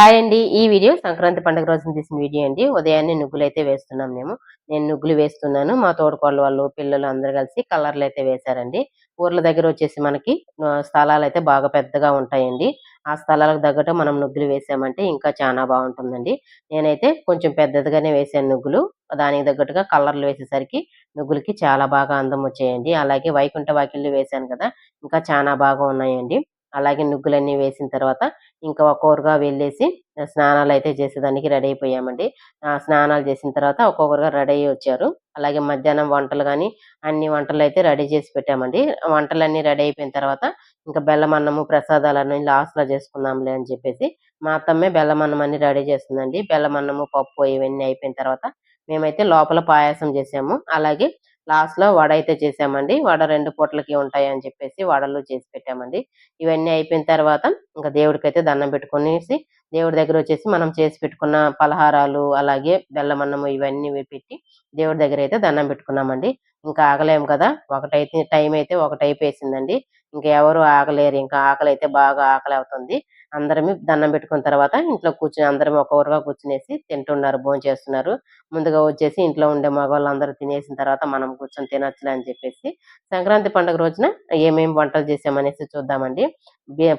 Hi అండి. ఈ video Sankranti పండుగ రోజున తీసిన వీడియో అండి. ఉదయాన్నే నువ్వులైతే వేస్తున్నాం మేము. నేను నువ్వులు వేస్తున్నాను. మా తోడికోడలు వాళ్ళు, పిల్లలు అందరూ కలిసి కలర్‌లయితే వేశారండి. ఊర్ల దగ్గర వచ్చేసి మనకి స్థలాలైతే బాగా పెద్దగా ఉంటాయండి. ఆ స్థలాలకు తగ్గట్టు మనం నువ్వులు వేసామంటే ఇంకా చానా బావుంటుందండి. నేనైతే కొంచెం పెద్దదిగానే వేశాను నువ్వులు. దానికి తగ్గట్టుగా కలర్‌లు వేసేసరికి నువ్వులకి చాలా బాగా అందం వచ్చాయండి. అలాగే వైకుంఠ వాకిళ్ళు వేశాను కదా! ఇంకా చానా బాగా ఉన్నాయండి. అలాగే నువ్వులన్నీ వేసిన తర్వాత ఇంకా ఒక్కొక్కరుగా వెళ్ళేసి స్నానాలయితే చేసేదానికి రెడీ అయిపోయామండి. స్నానాలు చేసిన తర్వాత ఒక్కొక్కరుగా రెడీ అయ్యి వచ్చారు. అలాగే మధ్యాహ్నం వంటలు గాని, అన్ని వంటలైతే రెడీ చేసి పెట్టామండి. వంటలన్నీ రెడీ అయిపోయిన తర్వాత ఇంకా బెల్లమన్నము, ప్రసాదాలన్నీ లాస్ట్‌లో చేసుకుందాంలే అని చెప్పేసి మా అత్తమ్మే బెల్లమన్నం అన్ని రెడీ చేస్తుందండి. బెల్లమన్నము, పప్పు ఇవన్నీ అయిపోయిన తర్వాత మేమైతే లోపల పాయాసం చేసాము. అలాగే లాస్ట్‌లో వడ అయితే చేసామండి. వడ 2 పూటలకి ఉంటాయని చెప్పేసి వడలు చేసి పెట్టామండి. ఇవన్నీ అయిపోయిన తర్వాత ఇంకా దేవుడికైతే దండం పెట్టుకొనేసి, దేవుడి దగ్గరొచ్చేసి మనం చేసి పెట్టుకున్న పలహారాలు, అలాగే బెల్లమన్నము ఇవన్నీ పెట్టి దేవుడి దగ్గరైతే దండం పెట్టుకున్నామండి. ఇంకా ఆగలేము కదా! టైమయితే 1 అయిపేసిందండి. ఇంక ఎవరు ఆగలేరు. ఇంకా ఆకలైతే బాగా ఆకలవుతుంది. అందరము దండం పెట్టుకున్న తర్వాత ఇంట్లో కూర్చొని అందరం ఒక్కొక్కరుగా కూర్చునేసి తింటున్నారు, భోంచేస్తున్నారు. ముందుగా వచ్చేసి ఇంట్లో ఉండే మగవాళ్ళందరూ తినేసిన తర్వాత మనం కూర్చొని తినొచ్చులే అని చెప్పేసి సంక్రాంతి పండుగ రోజున ఏమేమి వంటలు చేశామనేసి చూద్దామండి.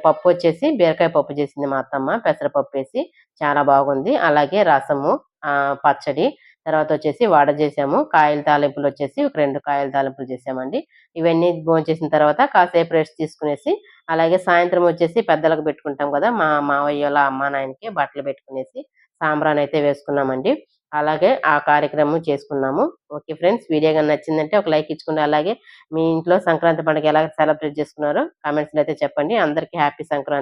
పప్పొచ్చేసి బీరకాయ పప్పు చేసింది మా అత్తమ్మ. పెసరపప్పేసి చాలా బాగుంది. అలాగే రసము, పచ్చడి, తర్వాతొచ్చేసి వడ చేశాము. కాయల తాలింపులొచ్చేసి ఒక 2 కాయల తాలింపులు చేశామండి. ఇవన్నీ భోంచేసిన తర్వాత కాసేపు రెస్ట్ తీసుకునేసి, అలాగే సాయంత్రం వచ్చేసి పెద్దలకు పెట్టుకుంటాం గదా! మా మావయ్యోళ్ళ అమ్మ, నాయనకి బట్టలు పెట్టుకునేసి సాంబ్రానయితే వేసుకున్నామండి. అలాగే ఆ కార్యక్రమం చేసుకున్నాము. Okay friends. వీడియో గాని నచ్చిందంటే ఒక లైక్ ఇచ్చుకోండి. అలాగే మీ ఇంట్లో సంక్రాంతి పండుగ ఎలా సెలబ్రేట్ చేసుకున్నారో కామెంట్స్‌లో అయితే చెప్పండి. అందరికీ హ్యాపీ సంక్రాంతి.